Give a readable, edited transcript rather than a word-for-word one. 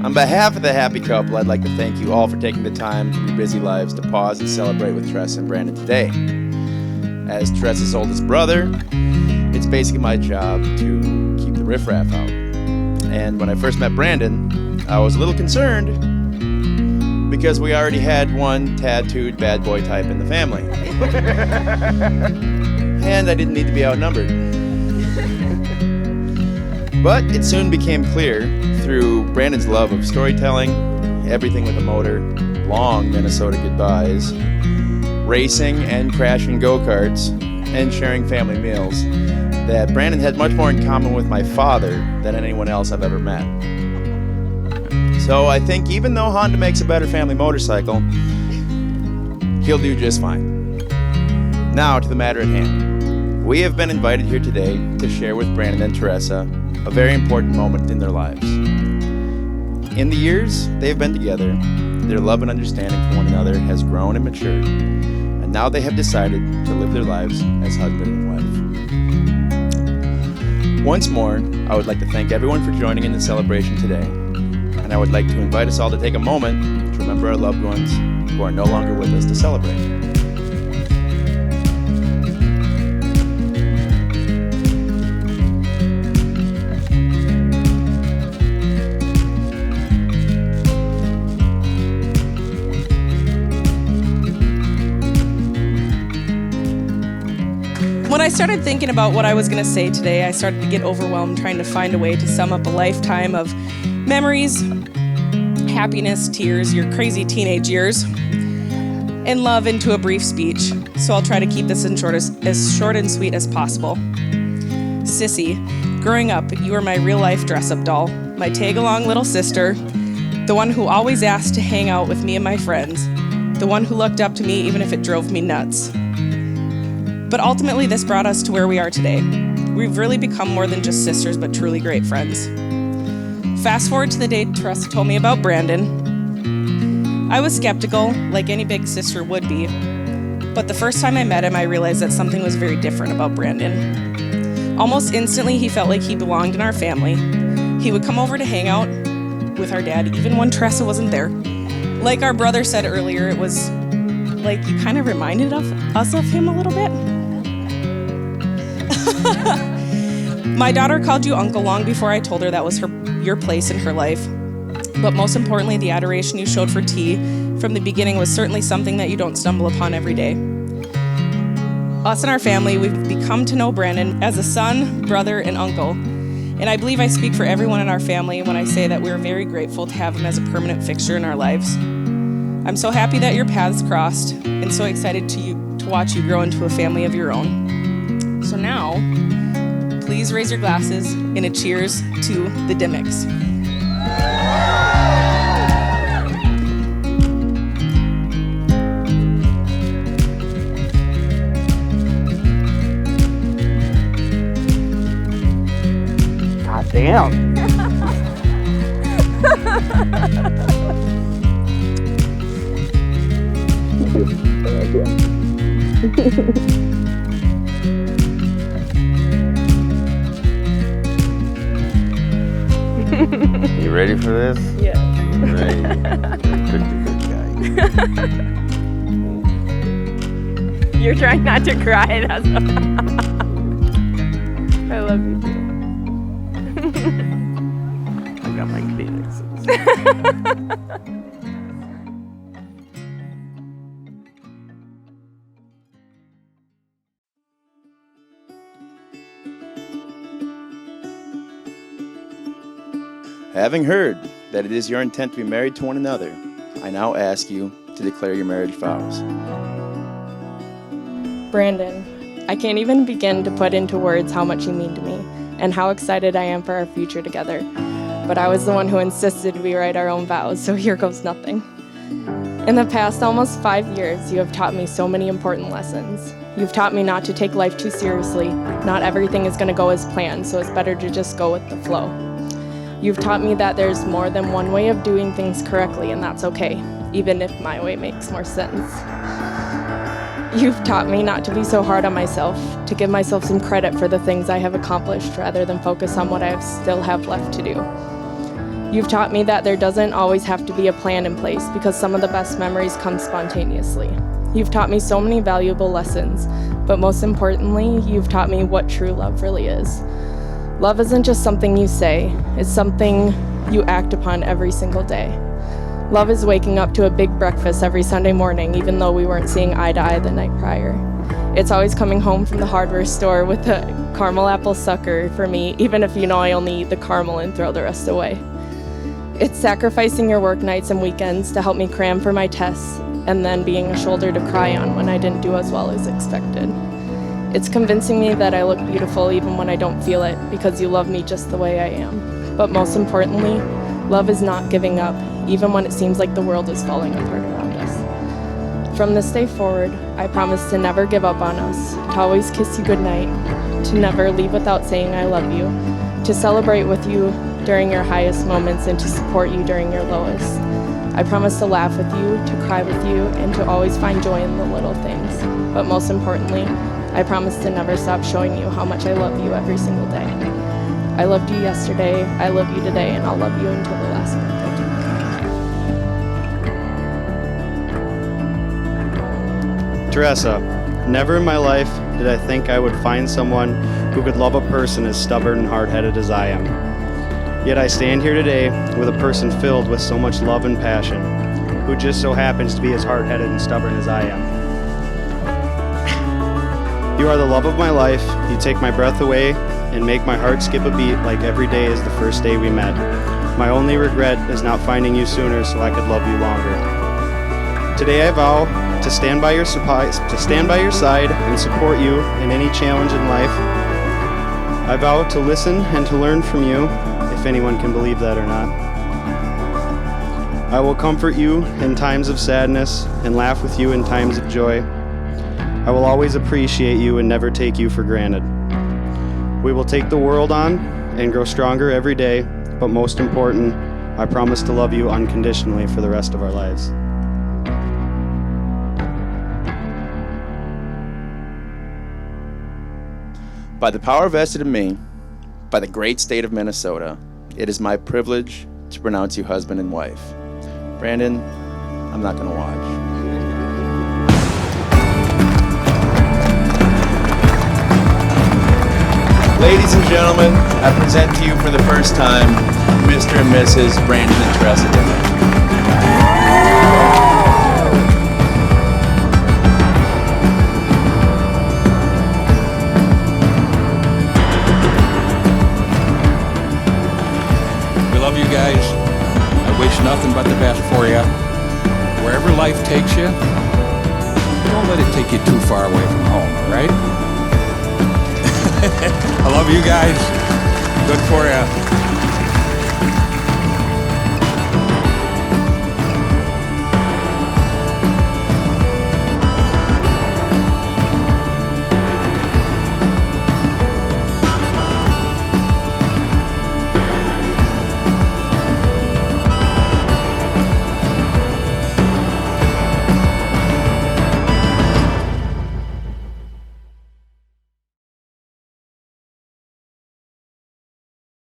On behalf of the happy couple, I'd like to thank you all for taking the time from your busy lives to pause and celebrate with Teresa and Brandon today. As Teresa's oldest brother, it's basically my job to keep the riffraff out. And when I first met Brandon, I was a little concerned because we already had one tattooed bad boy type in the family. And I didn't need to be outnumbered. But it soon became clear through Brandon's love of storytelling, everything with a motor, long Minnesota goodbyes, racing and crashing go-karts, and sharing family meals, that Brandon had much more in common with my father than anyone else I've ever met. So I think even though Honda makes a better family motorcycle, he'll do just fine. Now to the matter at hand. We have been invited here today to share with Brandon and Teresa a very important moment in their lives. In the years they've been together, their love and understanding for one another has grown and matured, and now they have decided to live their lives as husband and wife. Once more, I would like to thank everyone for joining in the celebration today, and I would like to invite us all to take a moment to remember our loved ones who are no longer with us to celebrate. When I started thinking about what I was going to say today, I started to get overwhelmed trying to find a way to sum up a lifetime of memories, happiness, tears, your crazy teenage years, and love into a brief speech. So I'll try to keep this as short and sweet as possible. Sissy, growing up, you were my real-life dress-up doll, my tag-along little sister, the one who always asked to hang out with me and my friends, the one who looked up to me even if it drove me nuts. But ultimately, this brought us to where we are today. We've really become more than just sisters, but truly great friends. Fast forward to the day Teresa told me about Brandon. I was skeptical, like any big sister would be. But the first time I met him, I realized that something was very different about Brandon. Almost instantly, he felt like he belonged in our family. He would come over to hang out with our dad, even when Teresa wasn't there. Like our brother said earlier, it was like you kind of reminded us of him a little bit. My daughter called you uncle long before I told her that was your place in her life. But most importantly, the adoration you showed for T from the beginning was certainly something that you don't stumble upon every day. Us and our family, we've become to know Brandon as a son, brother, and uncle. And I believe I speak for everyone in our family when I say that we're very grateful to have him as a permanent fixture in our lives. I'm so happy that your paths crossed and so excited to watch you grow into a family of your own. So now, please raise your glasses in a cheers to the Dimmicks. God damn. You ready for this? Yeah. Ready. Good guy. You're trying not to cry. That's I love you too. I got my Kleenexes. Having heard that it is your intent to be married to one another, I now ask you to declare your marriage vows. Brandon, I can't even begin to put into words how much you mean to me and how excited I am for our future together. But I was the one who insisted we write our own vows, so here goes nothing. In the past almost 5 years, you have taught me so many important lessons. You've taught me not to take life too seriously. Not everything is going to go as planned, so it's better to just go with the flow. You've taught me that there's more than one way of doing things correctly, and that's okay, even if my way makes more sense. You've taught me not to be so hard on myself, to give myself some credit for the things I have accomplished rather than focus on what I still have left to do. You've taught me that there doesn't always have to be a plan in place because some of the best memories come spontaneously. You've taught me so many valuable lessons, but most importantly, you've taught me what true love really is. Love isn't just something you say, it's something you act upon every single day. Love is waking up to a big breakfast every Sunday morning, even though we weren't seeing eye to eye the night prior. It's always coming home from the hardware store with a caramel apple sucker for me, even if you know I only eat the caramel and throw the rest away. It's sacrificing your work nights and weekends to help me cram for my tests, and then being a shoulder to cry on when I didn't do as well as expected. It's convincing me that I look beautiful even when I don't feel it, because you love me just the way I am. But most importantly, love is not giving up, even when it seems like the world is falling apart around us. From this day forward, I promise to never give up on us, to always kiss you goodnight, to never leave without saying I love you, to celebrate with you during your highest moments, and to support you during your lowest. I promise to laugh with you, to cry with you, and to always find joy in the little things. But most importantly, I promise to never stop showing you how much I love you every single day. I loved you yesterday, I love you today, and I'll love you until the last breath. Teresa, never in my life did I think I would find someone who could love a person as stubborn and hard-headed as I am. Yet I stand here today with a person filled with so much love and passion, who just so happens to be as hard-headed and stubborn as I am. You are the love of my life. You take my breath away and make my heart skip a beat like every day is the first day we met. My only regret is not finding you sooner so I could love you longer. Today I vow to stand by your side and support you in any challenge in life. I vow to listen and to learn from you, if anyone can believe that or not. I will comfort you in times of sadness and laugh with you in times of joy. I will always appreciate you and never take you for granted. We will take the world on and grow stronger every day, but most important, I promise to love you unconditionally for the rest of our lives. By the power vested in me, by the great state of Minnesota, it is my privilege to pronounce you husband and wife. Brandon, I'm not going to watch. Ladies and gentlemen, I present to you for the first time Mr. and Mrs. Brandon and Teresa Dimmick. We love you guys. I wish nothing but the best for you. Wherever life takes you, don't let it take you too far away from home, all right? I love you guys. Good for you.